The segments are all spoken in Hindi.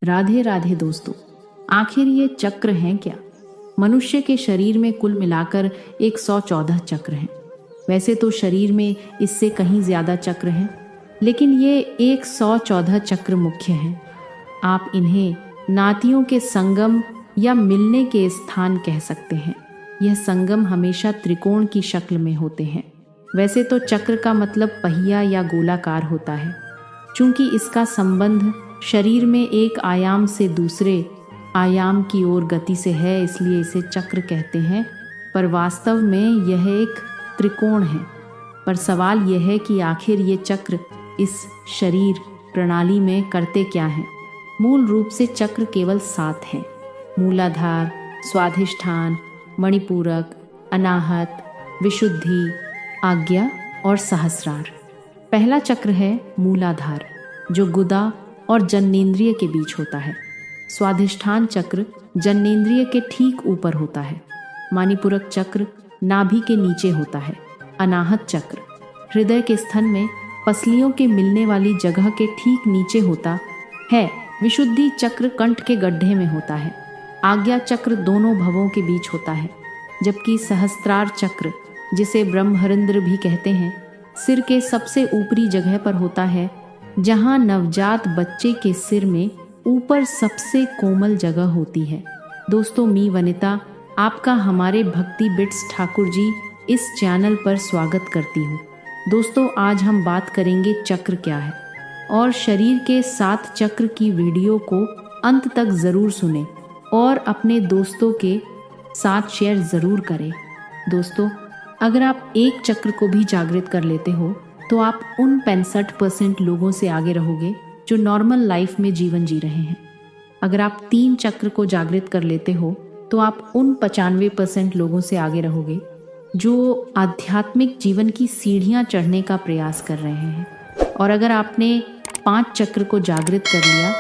राधे राधे दोस्तों। आखिर ये चक्र हैं क्या? मनुष्य के शरीर में कुल मिलाकर 114 चक्र हैं। वैसे तो शरीर में इससे कहीं ज्यादा चक्र हैं, लेकिन ये 114 चक्र मुख्य हैं। आप इन्हें नातियों के संगम या मिलने के स्थान कह सकते हैं। यह संगम हमेशा त्रिकोण की शक्ल में होते हैं। वैसे तो चक्र का मतलब पहिया या गोलाकार होता है। चूंकि इसका संबंध शरीर में एक आयाम से दूसरे आयाम की ओर गति से है, इसलिए इसे चक्र कहते हैं। पर वास्तव में यह एक त्रिकोण है। पर सवाल यह है कि आखिर ये चक्र इस शरीर प्रणाली में करते क्या हैं? मूल रूप से चक्र केवल 7 हैं: मूलाधार, स्वाधिष्ठान, मणिपूरक, अनाहत, विशुद्धि, आज्ञा और सहस्रार। पहला चक्र है मूलाधार, जो गुदा और जननेंद्रिय के बीच होता है। स्वाधिष्ठान चक्र जननेंद्रिय के ठीक ऊपर होता है। मणिपूरक चक्र नाभि के नीचे होता है। अनाहत चक्र हृदय के स्थन में पसलियों के मिलने वाली जगह के ठीक नीचे होता है। विशुद्धि चक्र कंठ के गड्ढे में होता है। आज्ञा चक्र दोनों भवों के बीच होता है, जबकि सहस्त्रार चक्र, जिसे ब्रह्महरिंद्र भी कहते हैं, सिर के सबसे ऊपरी जगह पर होता है, जहां नवजात बच्चे के सिर में ऊपर सबसे कोमल जगह होती है। दोस्तों, मी वनिता आपका हमारे भक्ति बिट्स ठाकुर जी इस चैनल पर स्वागत करती हूँ। दोस्तों, आज हम बात करेंगे चक्र क्या है, और शरीर के 7 चक्र की वीडियो को अंत तक ज़रूर सुने और अपने दोस्तों के साथ शेयर ज़रूर करें। दोस्तों, अगर आप एक चक्र को भी जागृत कर लेते हो तो आप उन 65% लोगों से आगे रहोगे जो नॉर्मल लाइफ में जीवन जी रहे हैं। अगर आप 3 चक्र को जागृत कर लेते हो तो आप उन 95% लोगों से आगे रहोगे जो आध्यात्मिक जीवन की सीढ़ियां चढ़ने का प्रयास कर रहे हैं। और अगर आपने 5 चक्र को जागृत कर लिया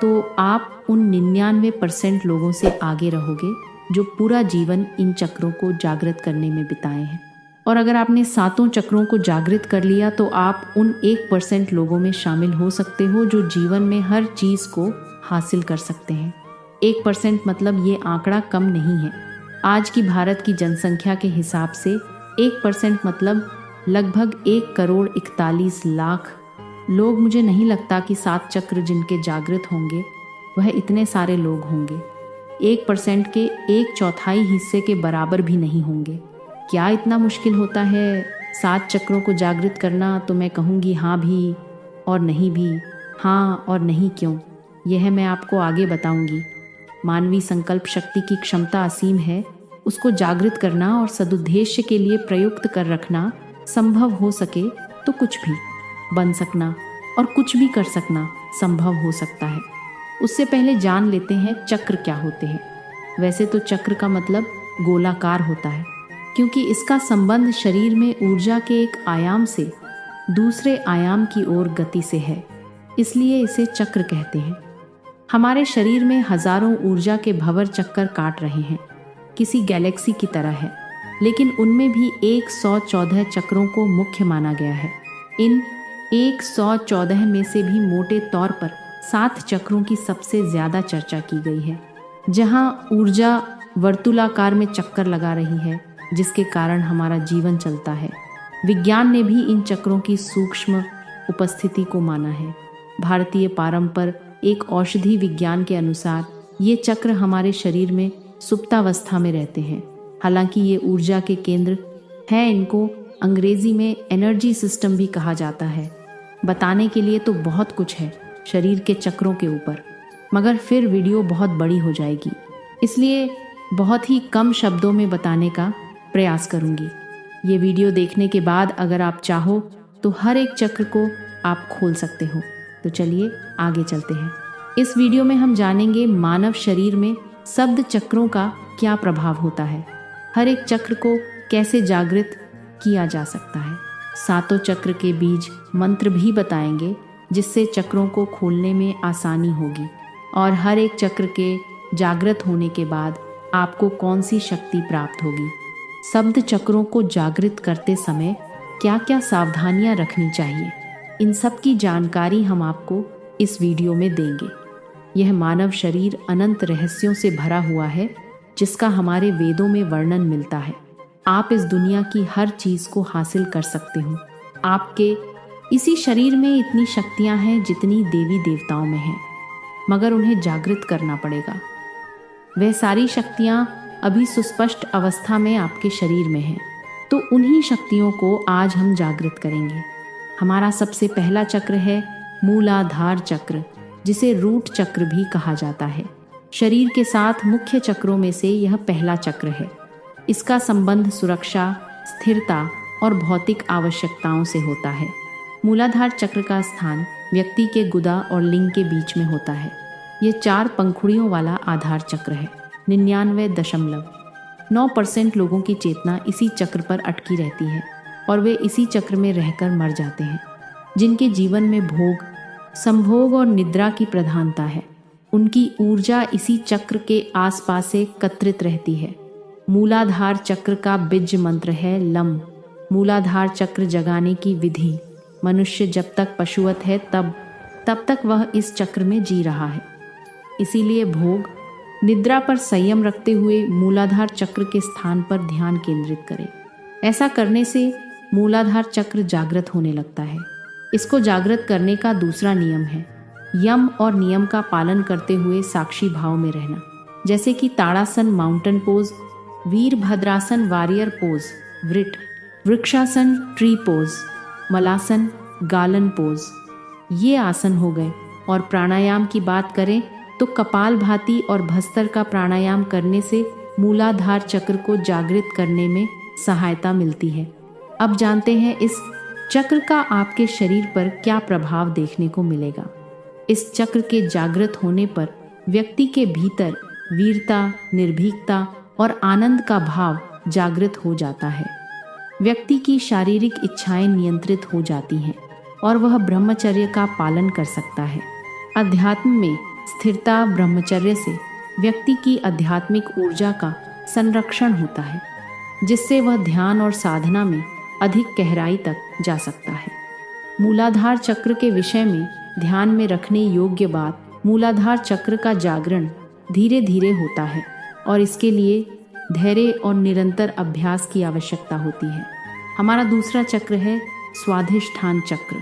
तो आप उन 99% लोगों से आगे रहोगे जो पूरा जीवन इन चक्रों को जागृत करने में बिताए हैं। और अगर आपने 7 चक्रों को जागृत कर लिया तो आप उन 1% लोगों में शामिल हो सकते हो जो जीवन में हर चीज़ को हासिल कर सकते हैं। 1% मतलब ये आंकड़ा कम नहीं है। आज की भारत की जनसंख्या के हिसाब से 1% मतलब लगभग 1,41,00,000 लोग। मुझे नहीं लगता कि 7 चक्र जिनके जागृत होंगे वह इतने सारे लोग होंगे। 1% के 1/4 हिस्से के बराबर भी नहीं होंगे। क्या इतना मुश्किल होता है 7 चक्रों को जागृत करना? तो मैं कहूँगी हाँ भी और नहीं भी। हाँ और नहीं क्यों, यह मैं आपको आगे बताऊँगी। मानवीय संकल्प शक्ति की क्षमता असीम है। उसको जागृत करना और सदुद्देश्य के लिए प्रयुक्त कर रखना संभव हो सके तो कुछ भी बन सकना और कुछ भी कर सकना संभव हो सकता है। उससे पहले जान लेते हैं चक्र क्या होते हैं। वैसे तो चक्र का मतलब गोलाकार होता है, क्योंकि इसका संबंध शरीर में ऊर्जा के एक आयाम से दूसरे आयाम की ओर गति से है, इसलिए इसे चक्र कहते हैं। हमारे शरीर में हजारों ऊर्जा के भंवर चक्कर काट रहे हैं, किसी गैलेक्सी की तरह है, लेकिन उनमें भी 114 चक्रों को मुख्य माना गया है। इन 114 में से भी मोटे तौर पर 7 चक्रों की सबसे ज्यादा चर्चा की गई है, जहां ऊर्जा वर्तुलाकार में चक्कर लगा रही है, जिसके कारण हमारा जीवन चलता है। विज्ञान ने भी इन चक्रों की सूक्ष्म उपस्थिति को माना है। भारतीय पारंपर एक औषधि विज्ञान के अनुसार ये चक्र हमारे शरीर में सुप्तावस्था में रहते हैं। हालांकि ये ऊर्जा के केंद्र हैं। इनको अंग्रेजी में एनर्जी सिस्टम भी कहा जाता है। बताने के लिए तो बहुत कुछ है शरीर के चक्रों के ऊपर, मगर फिर वीडियो बहुत बड़ी हो जाएगी, इसलिए बहुत ही कम शब्दों में बताने का प्रयास करूंगी। ये वीडियो देखने के बाद अगर आप चाहो तो हर एक चक्र को आप खोल सकते हो। तो चलिए आगे चलते हैं। इस वीडियो में हम जानेंगे मानव शरीर में शब्द चक्रों का क्या प्रभाव होता है, हर एक चक्र को कैसे जागृत किया जा सकता है। 7 चक्र के बीज मंत्र भी बताएंगे, जिससे चक्रों को खोलने में आसानी होगी, और हर एक चक्र के जागृत होने के बाद आपको कौन सी शक्ति प्राप्त होगी। शब्द चक्रों को जागृत करते समय क्या क्या सावधानियां रखनी चाहिए, इन सब की जानकारी हम आपको इस वीडियो में देंगे। यह मानव शरीर अनंत रहस्यों से भरा हुआ है, जिसका हमारे वेदों में वर्णन मिलता है। आप इस दुनिया की हर चीज को हासिल कर सकते हो। आपके इसी शरीर में इतनी शक्तियां हैं जितनी देवी देवताओं में हैं, मगर उन्हें जागृत करना पड़ेगा। वह सारी शक्तियां अभी सुस्पष्ट अवस्था में आपके शरीर में हैं, तो उन्हीं शक्तियों को आज हम जागृत करेंगे। हमारा सबसे पहला चक्र है मूलाधार चक्र, जिसे रूट चक्र भी कहा जाता है। शरीर के साथ मुख्य चक्रों में से यह पहला चक्र है। इसका संबंध सुरक्षा, स्थिरता और भौतिक आवश्यकताओं से होता है। मूलाधार चक्र का स्थान व्यक्ति के गुदा और लिंग के बीच में होता है। यह 4 पंखुड़ियों वाला आधार चक्र है। 99.9% लोगों की चेतना इसी चक्र पर अटकी रहती है और वे इसी चक्र में रहकर मर जाते हैं। जिनके जीवन में भोग, संभोग और निद्रा की प्रधानता है, उनकी ऊर्जा इसी चक्र के आसपास से एकत्रित रहती है। मूलाधार चक्र का बीज मंत्र है लम। मूलाधार चक्र जगाने की विधि: मनुष्य जब तक पशुवत है तब तक वह इस चक्र में जी रहा है। इसीलिए भोग, निद्रा पर संयम रखते हुए मूलाधार चक्र के स्थान पर ध्यान केंद्रित करें। ऐसा करने से मूलाधार चक्र जागृत होने लगता है। इसको जागृत करने का दूसरा नियम है यम और नियम का पालन करते हुए साक्षी भाव में रहना, जैसे कि tadasana mountain pose, virabhadrasana warrior pose, vrikshasana tree pose, malasana garland pose. ये आसन हो गए। और प्राणायाम की बात करें तो कपालभाति और भस्तर का प्राणायाम करने से मूलाधार चक्र को जागृत करने में सहायता मिलती है। अब जानते हैं इस चक्र का आपके शरीर पर क्या प्रभाव देखने को मिलेगा। इस चक्र के जागृत होने पर व्यक्ति के भीतर वीरता, निर्भीकता और आनंद का भाव जागृत हो जाता है। व्यक्ति की शारीरिक इच्छाएं नियंत्रित हो जाती हैं और वह ब्रह्मचर्य का पालन कर सकता है। अध्यात्म में स्थिरता, ब्रह्मचर्य से व्यक्ति की आध्यात्मिक ऊर्जा का संरक्षण होता है, जिससे वह ध्यान और साधना में अधिक गहराई तक जा सकता है। मूलाधार चक्र के विषय में ध्यान में रखने योग्य बात, मूलाधार चक्र का जागरण धीरे धीरे होता है और इसके लिए धैर्य और निरंतर अभ्यास की आवश्यकता होती है। हमारा दूसरा चक्र है स्वाधिष्ठान चक्र,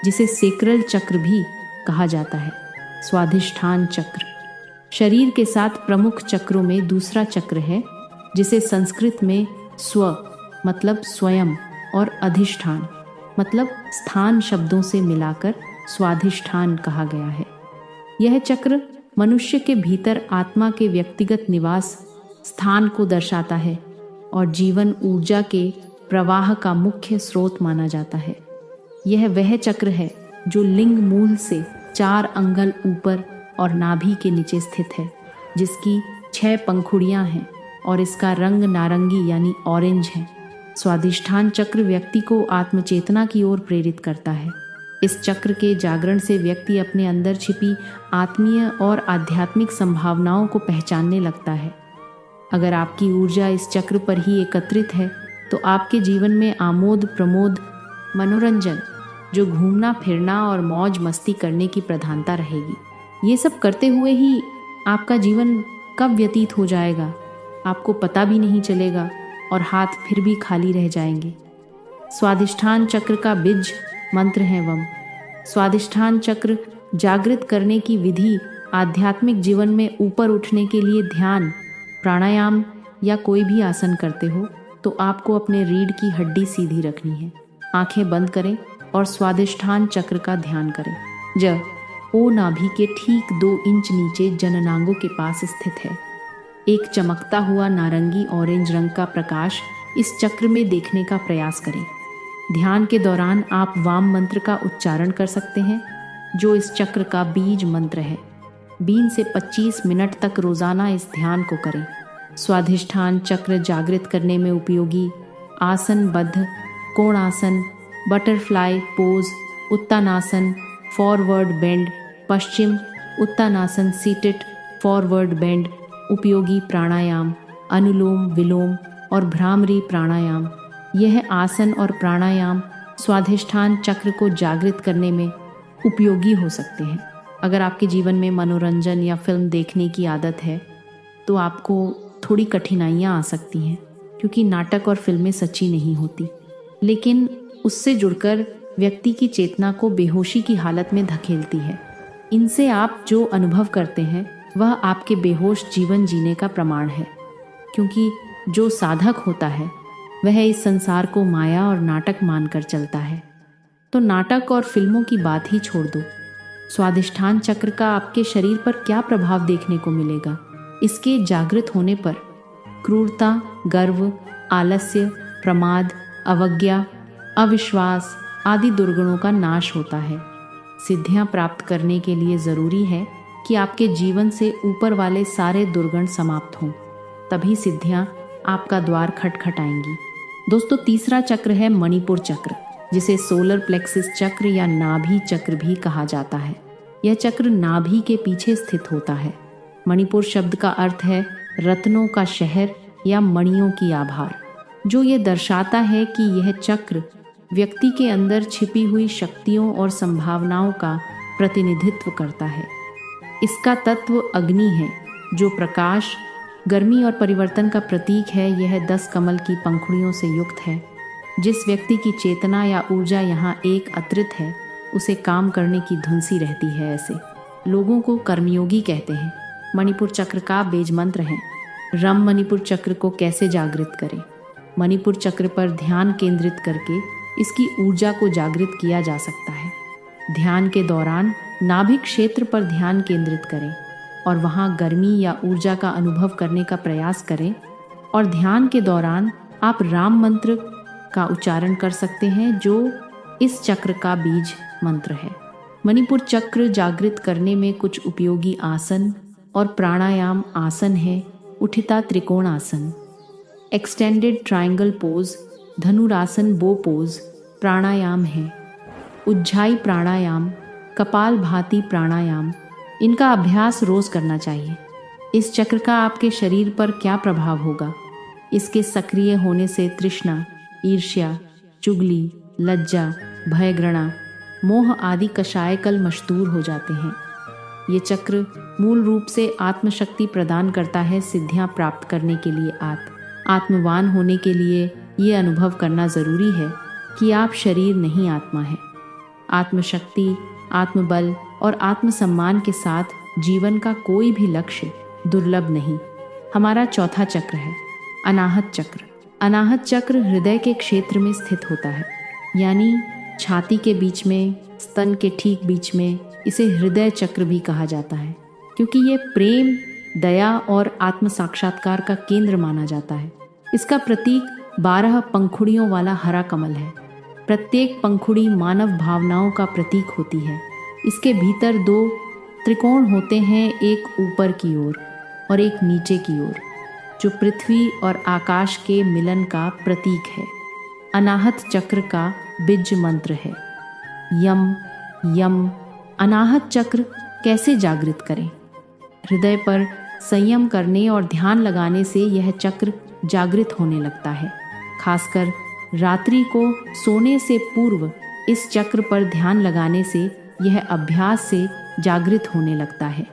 जिसे सेक्रल चक्र भी कहा जाता है। स्वाधिष्ठान चक्र शरीर के साथ प्रमुख चक्रों में दूसरा चक्र है, जिसे संस्कृत में स्व मतलब स्वयं और अधिष्ठान मतलब स्थान शब्दों से मिलाकर स्वाधिष्ठान कहा गया है। यह चक्र मनुष्य के भीतर आत्मा के व्यक्तिगत निवास स्थान को दर्शाता है और जीवन ऊर्जा के प्रवाह का मुख्य स्रोत माना जाता है। यह वह चक्र है जो लिंग मूल से 4 अंगुल ऊपर और नाभि के नीचे स्थित है, जिसकी 6 पंखुड़ियां हैं और इसका रंग नारंगी यानी ऑरेंज है। स्वाधिष्ठान चक्र व्यक्ति को आत्मचेतना की ओर प्रेरित करता है। इस चक्र के जागरण से व्यक्ति अपने अंदर छिपी आत्मीय और आध्यात्मिक संभावनाओं को पहचानने लगता है। अगर आपकी ऊर्जा इस चक्र पर ही एकत्रित है तो आपके जीवन में आमोद प्रमोद, मनोरंजन, जो घूमना फिरना और मौज मस्ती करने की प्रधानता रहेगी। ये सब करते हुए ही आपका जीवन कब व्यतीत हो जाएगा आपको पता भी नहीं चलेगा और हाथ फिर भी खाली रह जाएंगे। स्वाधिष्ठान चक्र का बीज मंत्र है वम। स्वाधिष्ठान चक्र जागृत करने की विधि आध्यात्मिक जीवन में ऊपर उठने के लिए ध्यान, प्राणायाम या कोई भी आसन करते हो तो आपको अपने रीढ़ की हड्डी सीधी रखनी है। आंखें बंद करें और स्वाधिष्ठान चक्र का ध्यान करें। ज ओ नाभि के ठीक 2 इंच नीचे जननांगों के पास स्थित है। एक चमकता हुआ नारंगी ऑरेंज रंग का प्रकाश इस चक्र में देखने का प्रयास करें। ध्यान के दौरान आप वाम मंत्र का उच्चारण कर सकते हैं, जो इस चक्र का बीज मंत्र है। 20 से 25 मिनट तक रोजाना इस ध्यान को करें। स्वाधिष्ठान चक्र जागृत करने में उपयोगी आसन baddha, konasana, butterfly pose, uttanasana, forward bend, paschim uttanasana, seated forward bend, उपयोगी प्राणायाम, अनुलोम विलोम और भ्रामरी प्राणायाम। यह आसन और प्राणायाम स्वाधिष्ठान चक्र को जागृत करने में उपयोगी हो सकते हैं। अगर आपके जीवन में मनोरंजन या फिल्म देखने की आदत है तो आपको थोड़ी कठिनाइयाँ आ सकती हैं, क्योंकि नाटक और फिल्में सच्ची नहीं होती, लेकिन उससे जुड़कर व्यक्ति की चेतना को बेहोशी की हालत में धकेलती है। इनसे आप जो अनुभव करते हैं वह आपके बेहोश जीवन जीने का प्रमाण है, क्योंकि जो साधक होता है वह इस संसार को माया और नाटक मानकर चलता है। तो नाटक और फिल्मों की बात ही छोड़ दो, स्वादिष्ठान चक्र का आपके शरीर पर क्या प्रभाव देखने को मिलेगा। इसके जागृत होने पर क्रूरता, गर्व, आलस्य, प्रमाद, अवज्ञा, अविश्वास आदि दुर्गुणों का नाश होता है। सिद्धियां प्राप्त करने के लिए जरूरी है कि आपके जीवन से ऊपर वाले सारे दुर्गुण समाप्त हों, तभी सिद्धियां आपका द्वार खटखटाएंगी। दोस्तों, तीसरा चक्र है मणिपुर चक्र, जिसे सोलर प्लेक्सिस चक्र या नाभि चक्र भी कहा जाता है। यह चक्र नाभि के पीछे स्थित होता है। मणिपुर शब्द का अर्थ है रत्नों का शहर या मणियों की आभार, जो ये दर्शाता है कि यह चक्र व्यक्ति के अंदर छिपी हुई शक्तियों और संभावनाओं का प्रतिनिधित्व करता है। इसका तत्व अग्नि है, जो प्रकाश, गर्मी और परिवर्तन का प्रतीक है। यह 10 कमल की पंखुड़ियों से युक्त है। जिस व्यक्ति की चेतना या ऊर्जा यहाँ एकत्रित है उसे काम करने की धुंसी रहती है। ऐसे लोगों को कर्मयोगी कहते हैं। मणिपुर चक्र का बेज मंत्र है रम। मणिपुर चक्र को कैसे जागृत करें? मणिपुर चक्र पर ध्यान केंद्रित करके इसकी ऊर्जा को जागृत किया जा सकता है। ध्यान के दौरान नाभि क्षेत्र पर ध्यान केंद्रित करें और वहां गर्मी या ऊर्जा का अनुभव करने का प्रयास करें। और ध्यान के दौरान आप राम मंत्र का उच्चारण कर सकते हैं, जो इस चक्र का बीज मंत्र है। मणिपुर चक्र जागृत करने में कुछ उपयोगी आसन और प्राणायाम आसन है। उठिता त्रिकोण आसन, एक्सटेंडेड ट्रायंगल पोज, धनुरासन बो पोज प्राणायाम है। उज्जाई प्राणायाम, कपाल भाती प्राणायाम, इनका अभ्यास रोज करना चाहिए। इस चक्र का आपके शरीर पर क्या प्रभाव होगा? इसके सक्रिय होने से तृष्णा, ईर्ष्या, चुगली, लज्जा, भय, घृणा, मोह आदि कषायकल मशदूर हो जाते हैं। ये चक्र मूल रूप से आत्मशक्ति प्रदान करता है। सिद्धियां प्राप्त करने के लिए आत्मवान होने के लिए ये अनुभव करना जरूरी है कि आप शरीर नहीं, आत्मा है। आत्मशक्ति, आत्मबल और आत्मसम्मान के साथ जीवन का कोई भी लक्ष्य दुर्लभ नहीं। हमारा चौथा चक्र है अनाहत चक्र। अनाहत चक्र हृदय के क्षेत्र में स्थित होता है, यानी छाती के बीच में, स्तन के ठीक बीच में। इसे हृदय चक्र भी कहा जाता है, क्योंकि ये प्रेम, दया और आत्म साक्षात्कार का केंद्र माना जाता है। इसका प्रतीक 12 पंखुड़ियों वाला हरा कमल है। प्रत्येक पंखुड़ी मानव भावनाओं का प्रतीक होती है। इसके भीतर 2 त्रिकोण होते हैं, एक ऊपर की ओर और एक नीचे की ओर, जो पृथ्वी और आकाश के मिलन का प्रतीक है। अनाहत चक्र का बीज मंत्र है यम यम। अनाहत चक्र कैसे जागृत करें? हृदय पर संयम करने और ध्यान लगाने से यह चक्र जागृत होने लगता है। खासकर रात्रि को सोने से पूर्व इस चक्र पर ध्यान लगाने से यह अभ्यास से जागृत होने लगता है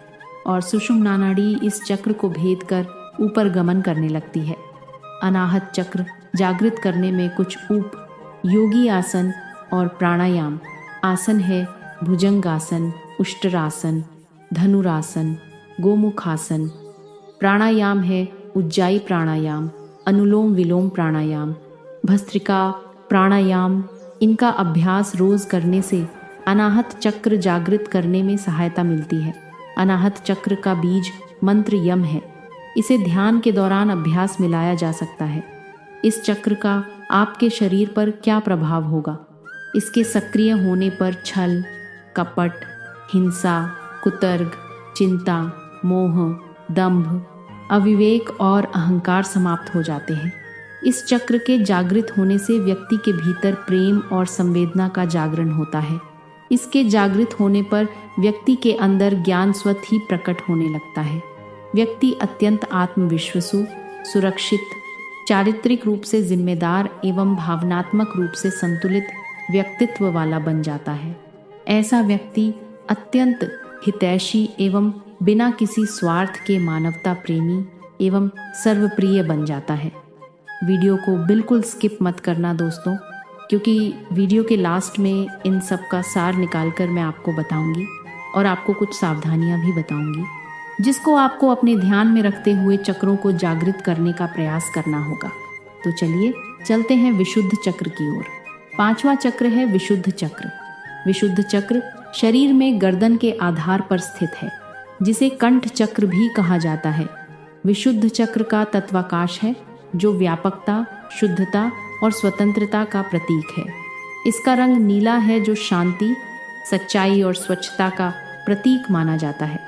और सुषुम्ना नाड़ी इस चक्र को भेद कर ऊपर गमन करने लगती है। अनाहत चक्र जागृत करने में कुछ योगी आसन और प्राणायाम आसन है। भुजंगासन, उष्ट्रासन, धनुरासन, गोमुखासन। प्राणायाम है उज्जाई प्राणायाम, अनुलोम विलोम प्राणायाम, भस्त्रिका प्राणायाम। इनका अभ्यास रोज करने से अनाहत चक्र जागृत करने में सहायता मिलती है। अनाहत चक्र का बीज मंत्र यम है। इसे ध्यान के दौरान अभ्यास में लाया जा सकता है। इस चक्र का आपके शरीर पर क्या प्रभाव होगा? इसके सक्रिय होने पर छल, कपट, हिंसा, कुतर्क, चिंता, मोह, दंभ, अविवेक और अहंकार समाप्त हो जाते हैं। इस चक्र के जागृत होने से व्यक्ति के भीतर प्रेम और संवेदना का जागरण होता है। इसके जागृत होने पर व्यक्ति के अंदर ज्ञान स्वतः ही प्रकट होने लगता है। व्यक्ति अत्यंत आत्मविश्वासु, सुरक्षित, चारित्रिक रूप से जिम्मेदार एवं भावनात्मक रूप से संतुलित व्यक्तित्व वाला बन जाता है। ऐसा व्यक्ति अत्यंत हितैषी एवं बिना किसी स्वार्थ के मानवता प्रेमी एवं सर्वप्रिय बन जाता है। वीडियो को बिल्कुल स्किप मत करना दोस्तों, क्योंकि वीडियो के लास्ट में इन सब का सार निकालकर मैं आपको बताऊंगी और आपको कुछ सावधानियां भी बताऊंगी, जिसको आपको अपने ध्यान में रखते हुए चक्रों को जागृत करने का प्रयास करना होगा। तो चलिए चलते हैं विशुद्ध चक्र की ओर। 5वां चक्र है विशुद्ध चक्र। विशुद्ध चक्र शरीर में गर्दन के आधार पर स्थित है, जिसे कंठ चक्र भी कहा जाता है। विशुद्ध चक्र का तत्वाकाश है, जो व्यापकता, शुद्धता और स्वतंत्रता का प्रतीक है। इसका रंग नीला है, जो शांति, सच्चाई और स्वच्छता का प्रतीक माना जाता है।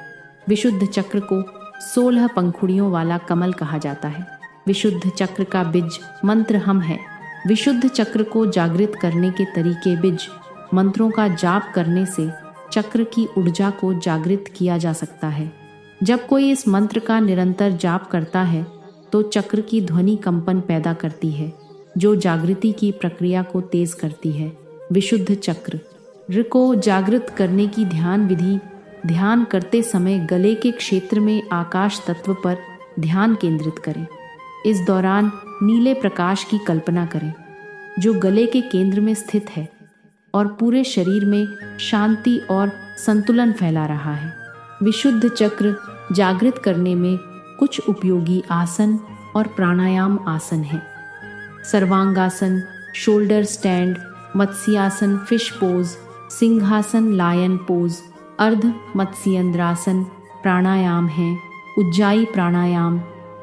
विशुद्ध चक्र को 16 पंखुड़ियों वाला कमल कहा जाता है। विशुद्ध चक्र का बीज मंत्र हम है। विशुद्ध चक्र को जागृत करने के तरीके बीज मंत्रों का जाप करने से चक्र की ऊर्जा को जागृत किया जा सकता है। जब कोई इस मंत्र का निरंतर जाप करता है तो चक्र की ध्वनि कंपन पैदा करती है, जो जागृति की प्रक्रिया को तेज करती है। विशुद्ध चक्र को जागृत करने की ध्यान विधि: ध्यान करते समय गले के क्षेत्र में आकाश तत्व पर ध्यान केंद्रित करें। इस दौरान नीले प्रकाश की कल्पना करें, जो गले के केंद्र में स्थित है और पूरे शरीर में शांति और संतुलन फैला रहा है। विशुद्ध चक्र जागृत करने में कुछ उपयोगी आसन और प्राणायाम आसन हैं। Sarvangasana, shoulder stand, matsyasana fish pose, सिंहासन लायन पोज, अर्ध मत्स्येंद्रासन प्राणायाम है। उज्जाई प्राणायाम,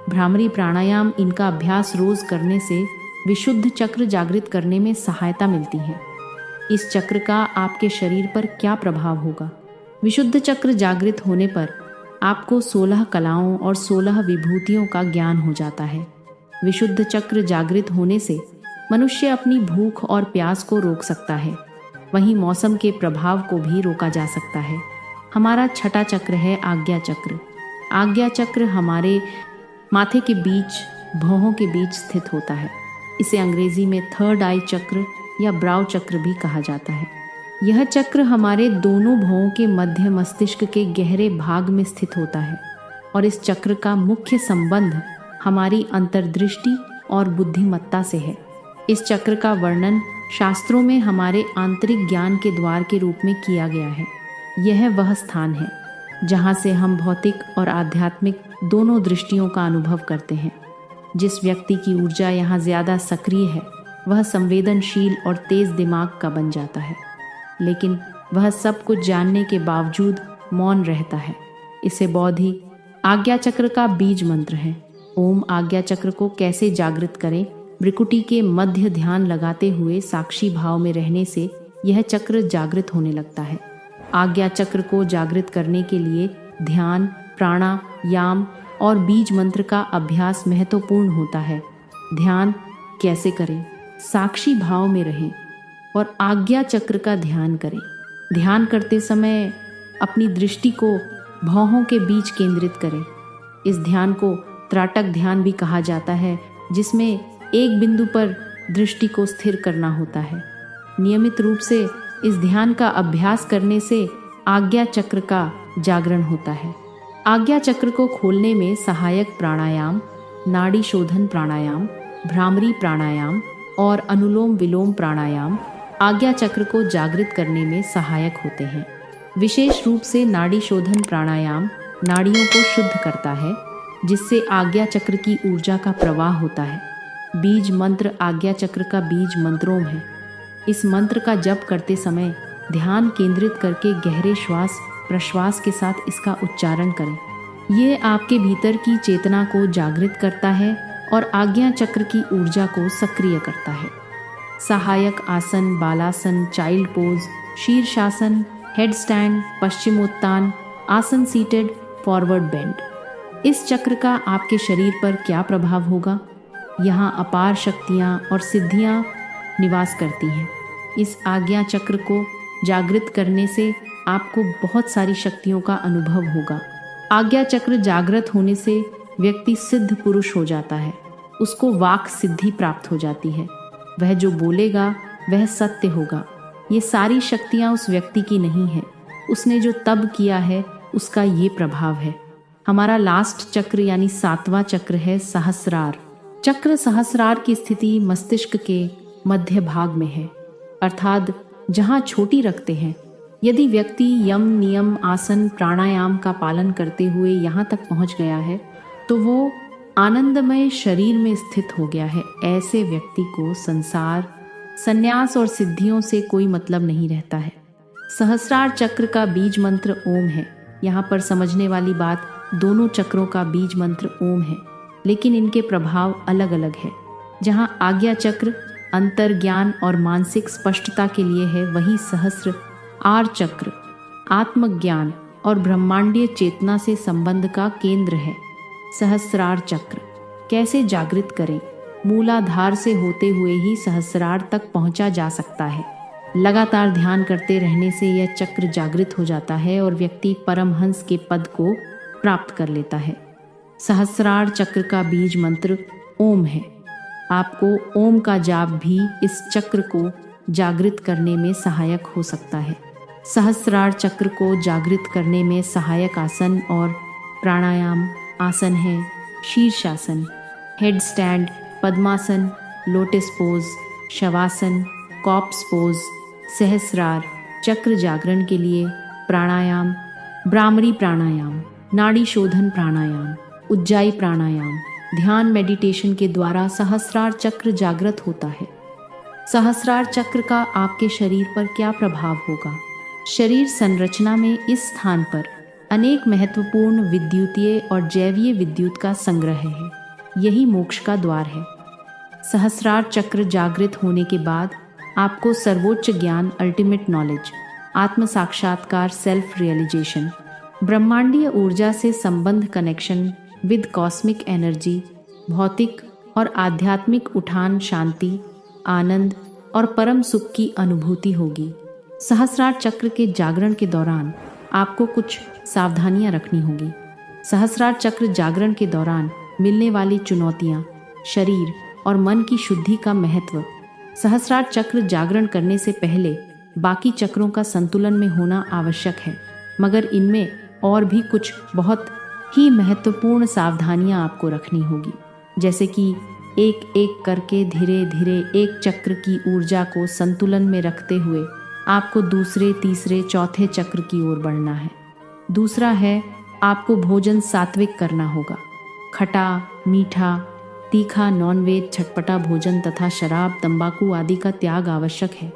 भ्रामरी प्राणायाम, इनका अभ्यास रोज करने से विशुद्ध चक्र जागृत करने में सहायता मिलती है। इस चक्र का आपके शरीर पर क्या प्रभाव होगा? विशुद्ध चक्र जागृत होने पर आपको 16 कलाओं और 16 विभूतियों का ज्ञान हो जाता है। विशुद्ध चक्र जागृत होने से मनुष्य अपनी भूख और प्यास को रोक सकता है, वहीं मौसम के प्रभाव को भी रोका जा सकता है। हमारा 6वां चक्र है आज्ञा चक्र। आज्ञा चक्र हमारे माथे के बीच, भौहों के बीच स्थित होता है। इसे अंग्रेजी में थर्ड आई चक्र या ब्राउ चक्र भी कहा जाता है। यह चक्र हमारे दोनों भौहों के मध्य मस्तिष्क के गहरे भाग में स्थित होता है और इस चक्र का मुख्य संबंध हमारी अंतर्दृष्टि और बुद्धिमत्ता से है। इस चक्र का वर्णन शास्त्रों में हमारे आंतरिक ज्ञान के द्वार के रूप में किया गया है। यह वह स्थान है जहाँ से हम भौतिक और आध्यात्मिक दोनों दृष्टियों का अनुभव करते हैं। जिस व्यक्ति की ऊर्जा यहाँ ज़्यादा सक्रिय है, वह संवेदनशील और तेज दिमाग का बन जाता है, लेकिन वह सब कुछ जानने के बावजूद मौन रहता है। इसे बौद्धि आज्ञा चक्र का बीज मंत्र है। ओम आज्ञा चक्र को कैसे जागृत करें? भ्रिकुटी के मध्य ध्यान लगाते हुए साक्षी भाव में रहने से यह चक्र जागृत होने लगता है। आज्ञा चक्र को जागृत करने के लिए ध्यान, प्राणायाम और बीज मंत्र का अभ्यास महत्वपूर्ण होता है। ध्यान कैसे करें? साक्षी भाव में रहें और आज्ञा चक्र का ध्यान करें। ध्यान करते समय अपनी दृष्टि को भौहों के बीच केंद्रित करें। इस ध्यान को त्राटक ध्यान भी कहा जाता है, जिसमें एक बिंदु पर दृष्टि को स्थिर करना होता है। नियमित रूप से इस ध्यान का अभ्यास करने से आज्ञा चक्र का जागरण होता है। आज्ञा चक्र को खोलने में सहायक प्राणायाम, नाड़ी शोधन प्राणायाम, भ्रामरी प्राणायाम और अनुलोम विलोम प्राणायाम आज्ञा चक्र को जागृत करने में सहायक होते हैं। विशेष रूप से नाड़ी शोधन प्राणायाम नाड़ियों को शुद्ध करता है, जिससे आज्ञा चक्र की ऊर्जा का प्रवाह होता है। बीज मंत्र आज्ञा चक्र का बीज मंत्रों है। इस मंत्र का जप करते समय ध्यान केंद्रित करके गहरे श्वास प्रश्वास के साथ इसका उच्चारण करें। ये आपके भीतर की चेतना को जागृत करता है और आज्ञा चक्र की ऊर्जा को सक्रिय करता है। सहायक आसन, बालासन, चाइल्ड पोज, शीर्षासन, हेड स्टैंड, पश्चिमोत्तान, आसन सीटेड, फॉरवर्ड बेंड। इस चक्र का आपके शरीर पर क्या प्रभाव होगा? यहाँ अपार शक्तियाँ और सिद्धियाँ निवास करती हैं। इस आज्ञा चक्र को जागृत करने से आपको बहुत सारी शक्तियों का अनुभव होगा। आज्ञा चक्र जागृत होने से व्यक्ति सिद्ध पुरुष हो जाता है। उसको वाक सिद्धि प्राप्त हो जाती है। वह जो बोलेगा वह सत्य होगा। ये सारी शक्तियाँ उस व्यक्ति की नहीं है, उसने जो तब किया है उसका ये प्रभाव है। हमारा लास्ट चक्र यानी 7वां चक्र है सहस्रार चक्र। सहस्रार की स्थिति मस्तिष्क के मध्य भाग में है, अर्थात जहाँ छोटी रखते हैं। यदि व्यक्ति यम नियम आसन प्राणायाम का पालन करते हुए यहाँ तक पहुँच गया है तो वो आनंदमय शरीर में स्थित हो गया है। ऐसे व्यक्ति को संसार, संन्यास और सिद्धियों से कोई मतलब नहीं रहता है। सहस्रार चक्र का बीज मंत्र ओम है। यहाँ पर समझने वाली बात, दोनों चक्रों का बीज मंत्र ओम है, लेकिन इनके प्रभाव अलग अलग है। जहाँ आज्ञा चक्र अंतर्ज्ञान और मानसिक स्पष्टता के लिए है, वहीं सहस्र आर चक्र आत्मज्ञान और ब्रह्मांडीय चेतना से संबंध का केंद्र है। सहस्रार चक्र कैसे जागृत करें? मूलाधार से होते हुए ही सहस्रार तक पहुंचा जा सकता है। लगातार ध्यान करते रहने से यह चक्र जागृत हो जाता है और व्यक्ति परमहंस के पद को प्राप्त कर लेता है। सहस्रार चक्र का बीज मंत्र ओम है। आपको ओम का जाप भी इस चक्र को जागृत करने में सहायक हो सकता है। सहस्रार चक्र को जागृत करने में सहायक आसन और प्राणायाम आसन है shirshasana, head stand, padmasana, lotus pose, shavasana, corpse pose. Sahasrara chakra जागरण के लिए प्राणायाम, भ्रामरी प्राणायाम, नाड़ी शोधन प्राणायाम, उज्जाई प्राणायाम, ध्यान मेडिटेशन के द्वारा सहस्रार चक्र जागृत होता है। सहस्रार चक्र का आपके शरीर पर क्या प्रभाव होगा? शरीर संरचना में इस स्थान पर अनेक महत्वपूर्ण विद्युतीय और जैवीय विद्युत का संग्रह है। यही मोक्ष का द्वार है। सहस्रार चक्र जागृत होने के बाद आपको सर्वोच्च ज्ञान, अल्टीमेट नॉलेज, आत्म साक्षात्कार, सेल्फ रियलाइजेशन, ब्रह्मांडीय ऊर्जा से संबंध, कनेक्शन विद कॉस्मिक एनर्जी, भौतिक और आध्यात्मिक उठान, शांति, आनंद और परम सुख की अनुभूति होगी। सहस्रार चक्र के जागरण के दौरान आपको कुछ सावधानियां रखनी होगी। सहस्रार चक्र जागरण के दौरान मिलने वाली चुनौतियां, शरीर और मन की शुद्धि का महत्व। सहस्रार चक्र जागरण करने से पहले बाकी चक्रों का संतुलन में होना आवश्यक है, मगर इनमें और भी कुछ बहुत ही महत्वपूर्ण सावधानियां आपको रखनी होगी। जैसे कि एक एक करके धीरे धीरे एक चक्र की ऊर्जा को संतुलन में रखते हुए आपको दूसरे, तीसरे, चौथे चक्र की ओर बढ़ना है। दूसरा है, आपको भोजन सात्विक करना होगा। खटा, मीठा, तीखा, नॉनवेज, छटपटा भोजन तथा शराब, तंबाकू आदि का त्याग आवश्यक है।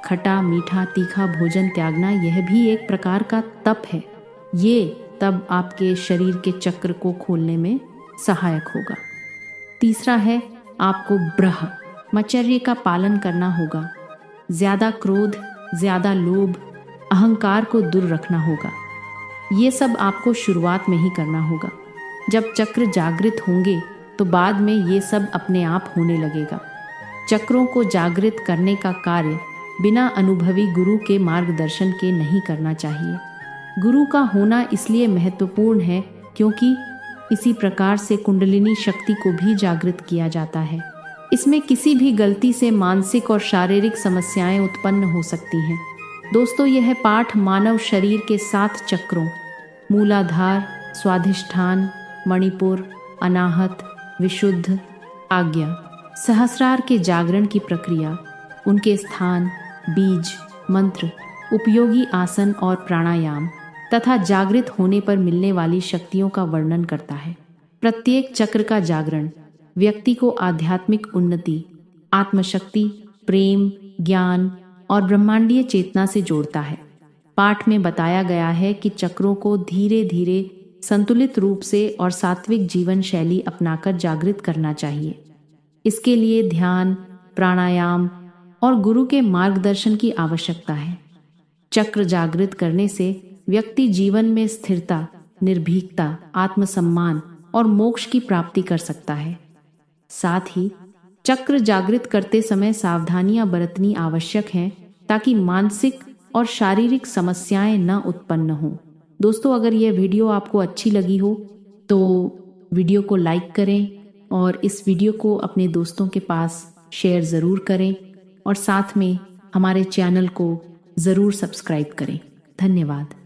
खटा, मीठा, तीखा भोजन त्यागना यह भी एक प्रकार का तप है। ये तब आपके शरीर के चक्र को खोलने में सहायक होगा। तीसरा है, आपको ब्रह्मचर्य का पालन करना होगा। ज्यादा क्रोध, ज्यादा लोभ, अहंकार को दूर रखना होगा। ये सब आपको शुरुआत में ही करना होगा। जब चक्र जागृत होंगे तो बाद में ये सब अपने आप होने लगेगा। चक्रों को जागृत करने का कार्य बिना अनुभवी गुरु के मार्गदर्शन के नहीं करना चाहिए। गुरु का होना इसलिए महत्वपूर्ण है क्योंकि इसी प्रकार से कुंडलिनी शक्ति को भी जागृत किया जाता है। इसमें किसी भी गलती से मानसिक और शारीरिक समस्याएं उत्पन्न हो सकती हैं। दोस्तों, यह पाठ मानव शरीर के 7 चक्रों मूलाधार, स्वाधिष्ठान, मणिपुर, अनाहत, विशुद्ध, आज्ञा, सहस्रार के जागरण की प्रक्रिया, उनके स्थान, बीज मंत्र, उपयोगी आसन और प्राणायाम तथा जागृत होने पर मिलने वाली शक्तियों का वर्णन करता है। प्रत्येक चक्र का जागरण व्यक्ति को आध्यात्मिक उन्नति, आत्मशक्ति, प्रेम, ज्ञान और ब्रह्मांडीय चेतना से जोड़ता है। पाठ में बताया गया है कि चक्रों को धीरे धीरे संतुलित रूप से और सात्विक जीवन शैली अपनाकर जागृत करना चाहिए। इसके लिए ध्यान, प्राणायाम और गुरु के मार्गदर्शन की आवश्यकता है। चक्र जागृत करने से व्यक्ति जीवन में स्थिरता, निर्भीकता, आत्मसम्मान और मोक्ष की प्राप्ति कर सकता है। साथ ही चक्र जागृत करते समय सावधानियां बरतनी आवश्यक हैं ताकि मानसिक और शारीरिक समस्याएं न उत्पन्न हों। दोस्तों, अगर यह वीडियो आपको अच्छी लगी हो तो वीडियो को लाइक करें और इस वीडियो को अपने दोस्तों के पास शेयर ज़रूर करें और साथ में हमारे चैनल को ज़रूर सब्सक्राइब करें। धन्यवाद।